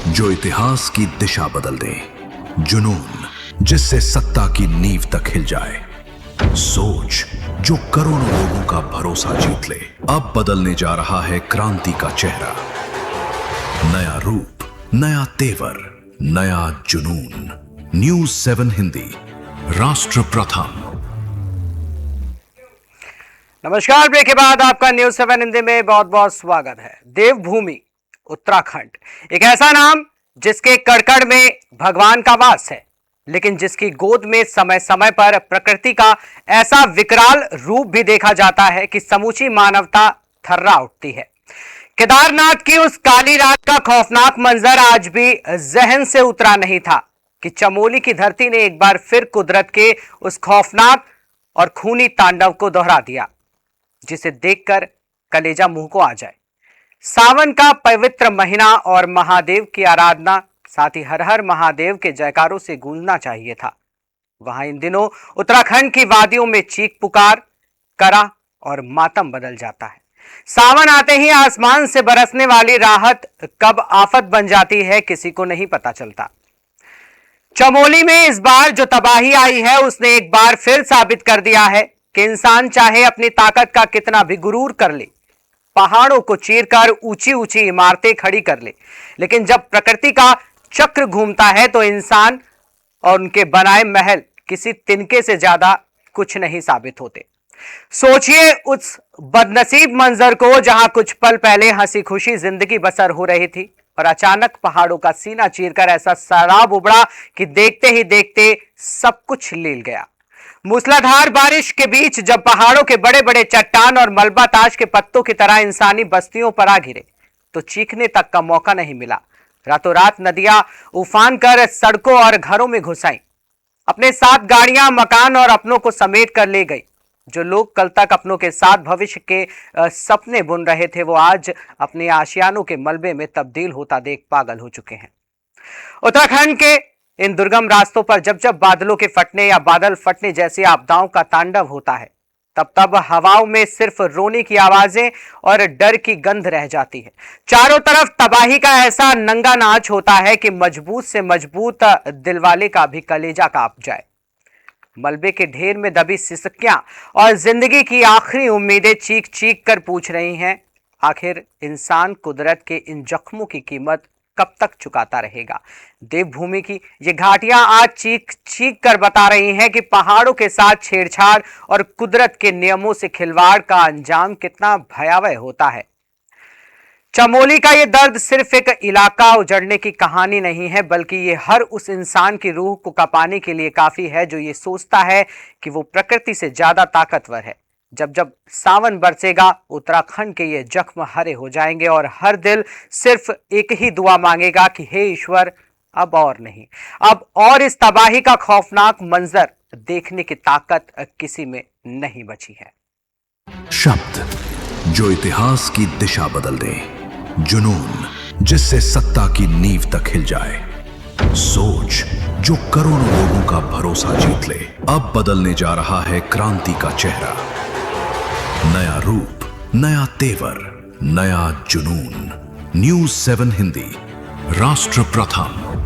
जो इतिहास की दिशा बदल दे, जुनून जिससे सत्ता की नींव तक हिल जाए, सोच जो करोड़ों लोगों का भरोसा जीत ले। अब बदलने जा रहा है क्रांति का चेहरा, नया रूप, नया तेवर, नया जुनून। न्यूज़ 7 हिंदी, राष्ट्र प्रथम। नमस्कार, ब्रेक के बाद आपका न्यूज़ 7 हिंदी में बहुत बहुत स्वागत है। देवभूमि उत्तराखंड, एक ऐसा नाम जिसके कड़कड़ में भगवान का वास है, लेकिन जिसकी गोद में समय समय पर प्रकृति का ऐसा विकराल रूप भी देखा जाता है कि समूची मानवता थर्रा उठती है। केदारनाथ की उस काली रात का खौफनाक मंजर आज भी जहन से उतरा नहीं था कि चमोली की धरती ने एक बार फिर कुदरत के उस खौफनाक और खूनी तांडव को दोहरा दिया, जिसे देखकर कलेजा मुंह को आ जाए। सावन का पवित्र महीना और महादेव की आराधना, साथ ही हर हर महादेव के जयकारों से गूंजना चाहिए था। वहां इन दिनों उत्तराखंड की वादियों में चीख पुकार, करा और मातम बदल जाता है। सावन आते ही आसमान से बरसने वाली राहत कब आफत बन जाती है, किसी को नहीं पता चलता। चमोली में इस बार जो तबाही आई है, उसने एक बार फिर साबित कर दिया है कि इंसान चाहे अपनी ताकत का कितना भी गुरूर कर ले, पहाड़ों को चीरकर ऊंची ऊंची इमारतें खड़ी कर ले, लेकिन जब प्रकृति का चक्र घूमता है तो इंसान और उनके बनाए महल किसी तिनके से ज्यादा कुछ नहीं साबित होते। सोचिए उस बदनसीब मंजर को जहां कुछ पल पहले हंसी खुशी जिंदगी बसर हो रही थी और अचानक पहाड़ों का सीना चीरकर ऐसा सैलाब उबड़ा कि देखते ही देखते सब कुछ लील गया। मूसलाधार बारिश के बीच जब पहाड़ों के बड़े बड़े चट्टान और मलबा ताश के पत्तों की तरह इंसानी बस्तियों पर आ गिरे तो चीखने तक का मौका नहीं मिला। रातों रात नदियां उफान कर सड़कों और घरों में घुस आईं, अपने साथ गाड़ियां, मकान और अपनों को समेट कर ले गई। जो लोग कल तक अपनों के साथ भविष्य के सपने बुन रहे थे, वो आज अपने आशियानों के मलबे में तब्दील होता देख पागल हो चुके हैं। उत्तराखंड के इन दुर्गम रास्तों पर जब जब बादलों के फटने या बादल फटने जैसी आपदाओं का तांडव होता है, तब तब हवाओं में सिर्फ रोने की आवाजें और डर की गंध रह जाती है। चारों तरफ तबाही का ऐसा नंगा नाच होता है कि मजबूत से मजबूत दिलवाले का भी कलेजा कांप जाए। मलबे के ढेर में दबी सिसकियां और जिंदगी की आखिरी उम्मीदें चीख चीख कर पूछ रही हैं, आखिर इंसान कुदरत के इन जख्मों की कीमत कब तक चुकाता रहेगा। देवभूमि की ये घाटियां आज चीख चीख कर बता रही हैं कि पहाड़ों के साथ छेड़छाड़ और कुदरत के नियमों से खिलवाड़ का अंजाम कितना भयावह होता है। चमोली का ये दर्द सिर्फ एक इलाका उजड़ने की कहानी नहीं है, बल्कि ये हर उस इंसान की रूह को कपाने के लिए काफी है जो ये सोचता है कि वो प्रकृति से ज्यादा ताकतवर है। जब जब सावन बरसेगा, उत्तराखंड के ये जख्म हरे हो जाएंगे और हर दिल सिर्फ एक ही दुआ मांगेगा कि हे ईश्वर, अब और नहीं, अब और इस तबाही का खौफनाक मंजर देखने की ताकत किसी में नहीं बची है। शब्द जो इतिहास की दिशा बदल दे, जुनून जिससे सत्ता की नींव तक हिल जाए, सोच जो करोड़ों लोगों का भरोसा जीत ले। अब बदलने जा रहा है क्रांति का चेहरा, नया रूप, नया तेवर, नया जुनून। न्यूज़ 7 हिंदी, राष्ट्र प्रथम।